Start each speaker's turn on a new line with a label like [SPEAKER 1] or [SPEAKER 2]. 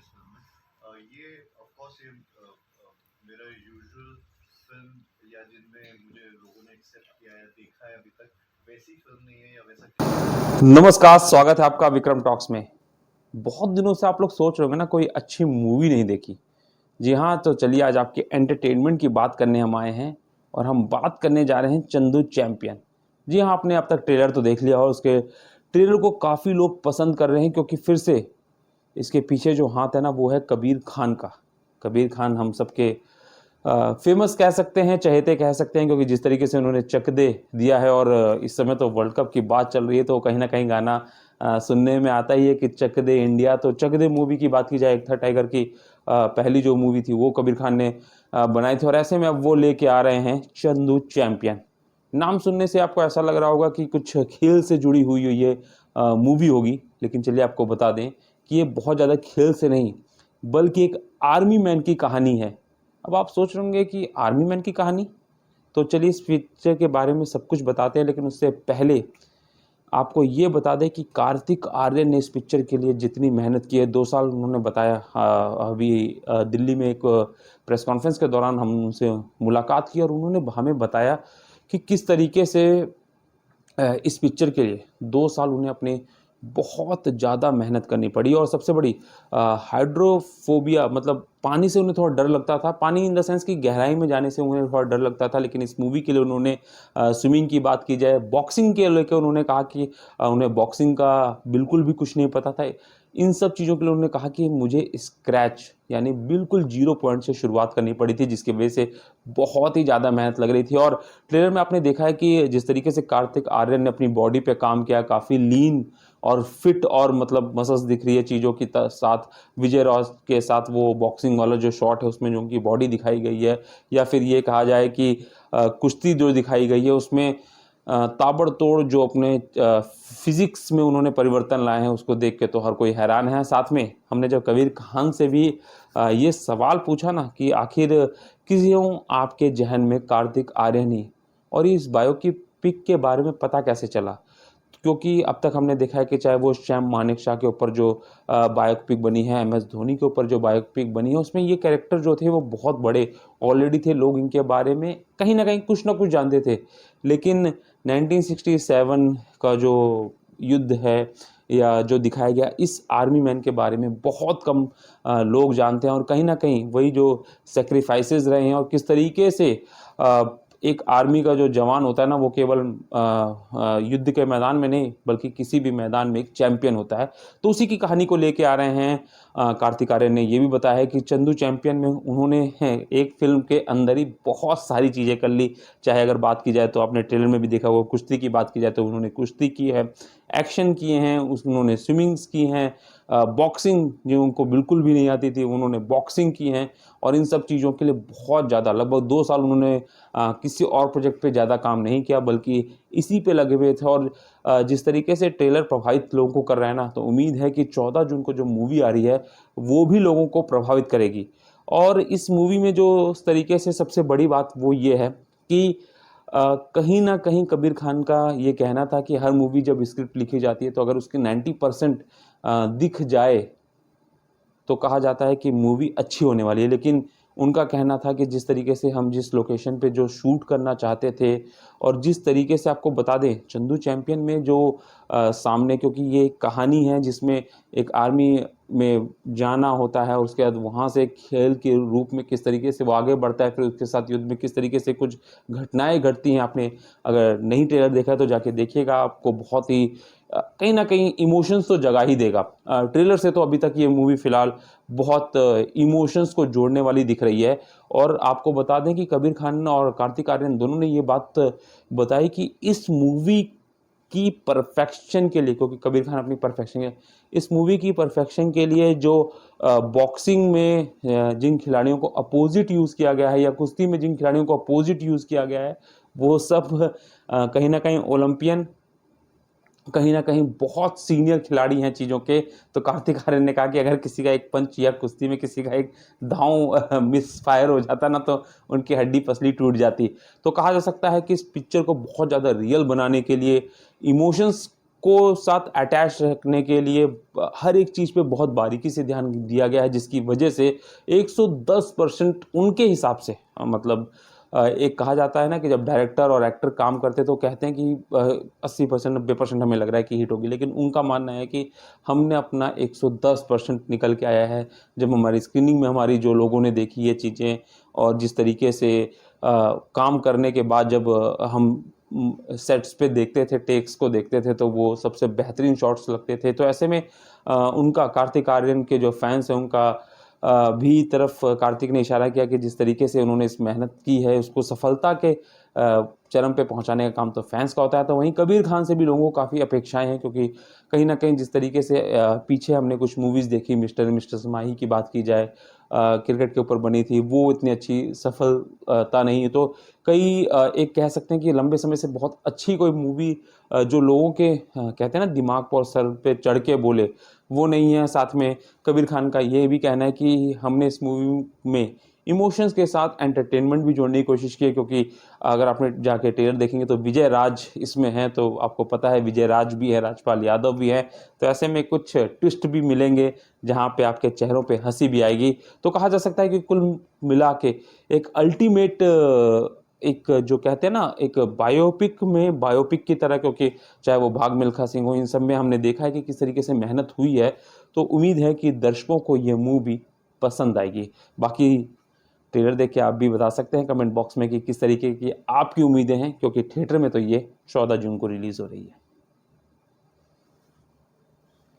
[SPEAKER 1] इस फिल्म में। ये ऑफ कोर्स ये मेरा यूजुअल फिल्म या जिनमें मुझे लोगों ने एक्सेप्ट किया या देखा है अभी तक वैसी फिल्म नहीं है या वैसा।
[SPEAKER 2] नमस्कार, स्वागत है आपका विक्रम टॉक्स में। बहुत दिनों से आप लोग सोच रहे होंगे ना कोई अच्छी मूवी नहीं देखी। जी हाँ, तो चलिए आज आपके एंटरटेनमेंट की बात करने हम आए हैं और हम बात करने जा रहे हैं चंदू चैंपियन। जी हाँ, आपने अब तक ट्रेलर तो देख लिया और उसके ट्रेलर को काफ़ी लोग पसंद कर रहे हैं क्योंकि फिर से इसके पीछे जो हाथ है ना वो है कबीर खान का। कबीर खान हम सबके फेमस कह सकते हैं, चहेते कह सकते हैं, क्योंकि जिस तरीके से उन्होंने चक दे दिया है और इस समय तो वर्ल्ड कप की बात चल रही है तो कहीं ना कहीं गाना सुनने में आता ही है कि चक दे इंडिया। तो चक दे मूवी की बात की जाए, एक था टाइगर की पहली जो मूवी थी वो कबीर खान ने बनाई थी और ऐसे में अब वो लेके आ रहे हैं चंदू चैंपियन। नाम सुनने से आपको ऐसा लग रहा होगा कि कुछ खेल से जुड़ी हुई ये मूवी होगी, लेकिन चलिए आपको बता दें कि ये बहुत ज़्यादा खेल से नहीं बल्कि एक आर्मी मैन की कहानी है। अब आप सोच रहे होंगे कि आर्मी मैन की कहानी, तो चलिए इस पिक्चर के बारे में सब कुछ बताते हैं, लेकिन उससे पहले आपको ये बता दें कि कार्तिक आर्यन ने इस पिक्चर के लिए जितनी मेहनत की है, 2 साल उन्होंने बताया। अभी दिल्ली में एक प्रेस कॉन्फ्रेंस के दौरान हम उनसे मुलाकात की और उन्होंने हमें बताया कि किस तरीके से इस पिक्चर के लिए 2 साल उन्हें अपने बहुत ज़्यादा मेहनत करनी पड़ी। और सबसे बड़ी हाइड्रोफोबिया, मतलब पानी से उन्हें थोड़ा डर लगता था, पानी इन द सेंस कि गहराई में जाने से उन्हें थोड़ा डर लगता था। लेकिन इस मूवी के लिए उन्होंने स्विमिंग की बात की जाए, बॉक्सिंग के लेकर उन्होंने कहा कि उन्हें बॉक्सिंग का बिल्कुल भी कुछ नहीं पता था। इन सब चीज़ों के लिए उन्होंने कहा कि मुझे स्क्रैच यानी बिल्कुल 0 पॉइंट से शुरुआत करनी पड़ी थी, जिसकी वजह से बहुत ही ज़्यादा मेहनत लग रही थी। और ट्रेलर में आपने देखा है कि जिस तरीके से कार्तिक आर्यन ने अपनी बॉडी पे काम किया, काफ़ी लीन और फिट और मतलब मसल्स दिख रही है चीज़ों की साथ। विजय रॉस के साथ वो बॉक्सिंग वाला जो शॉट है उसमें जो उनकी बॉडी दिखाई गई है, या फिर ये कहा जाए कि कुश्ती जो दिखाई गई है उसमें ताबड़तोड़ जो अपने फिजिक्स में उन्होंने परिवर्तन लाए हैं, उसको देख के तो हर कोई हैरान है। साथ में हमने जब कबीर खान से भी ये सवाल पूछा ना कि आखिर क्यों आपके जहन में कार्तिक आर्यन ही, और इस बायोपिक के बारे में पता कैसे चला, क्योंकि अब तक हमने देखा है कि चाहे वो श्याम मानेकशॉ के ऊपर जो बायोपिक बनी है, MS धोनी के ऊपर जो बायोपिक बनी है, उसमें ये कैरेक्टर जो थे वो बहुत बड़े ऑलरेडी थे, लोग इनके बारे में कहीं ना कहीं कुछ ना कुछ जानते थे। लेकिन 1967 का जो युद्ध है या जो दिखाया गया, इस आर्मी मैन के बारे में बहुत कम लोग जानते हैं। और कहीं ना कहीं वही जो सेक्रीफाइसेस रहे हैं और किस तरीके से अ, एक आर्मी का जो जवान होता है ना वो केवल युद्ध के मैदान में नहीं बल्कि किसी भी मैदान में एक चैंपियन होता है। तो उसी की कहानी को लेके आ रहे हैं। कार्तिक आर्यन ने ये भी बताया है कि चंदू चैंपियन में उन्होंने एक फिल्म के अंदर ही बहुत सारी चीज़ें कर ली। चाहे अगर बात की जाए तो आपने ट्रेलर में भी देखा होगा, कुश्ती की बात की जाए तो उन्होंने कुश्ती की है, एक्शन किए हैं, उन्होंने स्विमिंग्स की हैं, बॉक्सिंग जो उनको बिल्कुल भी नहीं आती थी उन्होंने बॉक्सिंग की हैं। और इन सब चीज़ों के लिए बहुत ज़्यादा लगभग 2 साल उन्होंने किसी और प्रोजेक्ट पे ज़्यादा काम नहीं किया बल्कि इसी पे लगे हुए थे। और जिस तरीके से ट्रेलर प्रभावित लोगों को कर रहा है ना, तो उम्मीद है कि 14 जून को जो मूवी आ रही है वो भी लोगों को प्रभावित करेगी। और इस मूवी में जो उस तरीके से सबसे बड़ी बात वो ये है कि कहीं ना कहीं कबीर खान का ये कहना था कि हर मूवी जब स्क्रिप्ट लिखी जाती है तो अगर उसके 90% दिख जाए तो कहा जाता है कि मूवी अच्छी होने वाली है। लेकिन उनका कहना था कि जिस तरीके से हम जिस लोकेशन पे जो शूट करना चाहते थे और जिस तरीके से, आपको बता दें चंदू चैंपियन में जो सामने, क्योंकि ये एक कहानी है जिसमें एक आर्मी में जाना होता है, उसके बाद वहाँ से खेल के रूप में किस तरीके से वो आगे बढ़ता है, फिर उसके साथ युद्ध में किस तरीके से कुछ घटनाएं घटती हैं। आपने अगर नहीं ट्रेलर देखा है तो जाके देखिएगा, आपको बहुत ही कहीं ना कहीं इमोशंस तो जगा ही देगा। ट्रेलर से तो अभी तक ये मूवी फिलहाल बहुत इमोशंस को जोड़ने वाली दिख रही है। और आपको बता दें कि कबीर खान और कार्तिक आर्यन दोनों ने ये बात बताई कि इस मूवी की परफेक्शन के लिए, क्योंकि कबीर खान अपनी परफेक्शन है, इस मूवी की परफेक्शन के लिए जो बॉक्सिंग में जिन खिलाड़ियों को अपोजिट यूज़ किया गया है या कुश्ती में जिन खिलाड़ियों को अपोजिट यूज़ किया गया है वो सब कहीं ना कहीं ओलंपियन, कहीं ना कहीं बहुत सीनियर खिलाड़ी हैं चीज़ों के। तो कार्तिक आर्यन ने कहा कि अगर किसी का एक पंच या कुश्ती में किसी का एक दांव मिस फायर हो जाता ना तो उनकी हड्डी पसली टूट जाती। तो कहा जा सकता है कि इस पिक्चर को बहुत ज़्यादा रियल बनाने के लिए, इमोशंस को साथ अटैच रखने के लिए हर एक चीज़ पे बहुत बारीकी से ध्यान दिया गया है, जिसकी वजह से 110% उनके हिसाब से मतलब एक कहा जाता है ना कि जब डायरेक्टर और एक्टर काम करते तो कहते हैं कि 80% 90% हमें लग रहा है कि हिट होगी, लेकिन उनका मानना है कि हमने अपना 110% निकल के आया है। जब हमारी स्क्रीनिंग में हमारी जो लोगों ने देखी ये चीज़ें और जिस तरीके से काम करने के बाद जब हम सेट्स पे देखते थे, टेक्स को देखते थे, तो वो सबसे बेहतरीन शॉट्स लगते थे। तो ऐसे में उनका कार्तिक आर्यन के जो फैंस हैं उनका भी तरफ कार्तिक ने इशारा किया कि जिस तरीके से उन्होंने इस मेहनत की है उसको सफलता के चरम पे पहुंचाने का काम तो फैंस का होता है। तो वहीं कबीर खान से भी लोगों को काफ़ी अपेक्षाएं हैं, क्योंकि कहीं ना कहीं जिस तरीके से पीछे हमने कुछ मूवीज़ देखी, मिस्टर समाही की बात की जाए, क्रिकेट के ऊपर बनी थी, वो इतनी अच्छी सफलता नहीं है। तो कई एक कह सकते हैं कि लंबे समय से बहुत अच्छी कोई मूवी जो लोगों के कहते हैं ना दिमाग पर सर पे चढ़ के बोले, वो नहीं है। साथ में कबीर खान का ये भी कहना है कि हमने इस मूवी में इमोशंस के साथ एंटरटेनमेंट भी जोड़ने की कोशिश की है, क्योंकि अगर आपने जाके ट्रेलर देखेंगे तो विजय राज इसमें हैं, तो आपको पता है विजय राज भी है, राजपाल यादव भी है। तो ऐसे में कुछ ट्विस्ट भी मिलेंगे जहाँ पे आपके चेहरों पे हंसी भी आएगी। तो कहा जा सकता है कि कुल मिला के एक अल्टीमेट एक जो कहते हैं ना एक बायोपिक में बायोपिक की तरह, क्योंकि चाहे वो भाग मिल्खा सिंह हो, इन सब में हमने देखा है कि किस तरीके से मेहनत हुई है। तो उम्मीद है कि दर्शकों को ये मूवी पसंद आएगी। बाकी ट्रेलर देख के आप भी बता सकते हैं कमेंट बॉक्स में कि किस तरीके की आपकी उम्मीदें हैं, क्योंकि थिएटर में तो ये 14 जून को रिलीज़ हो रही है।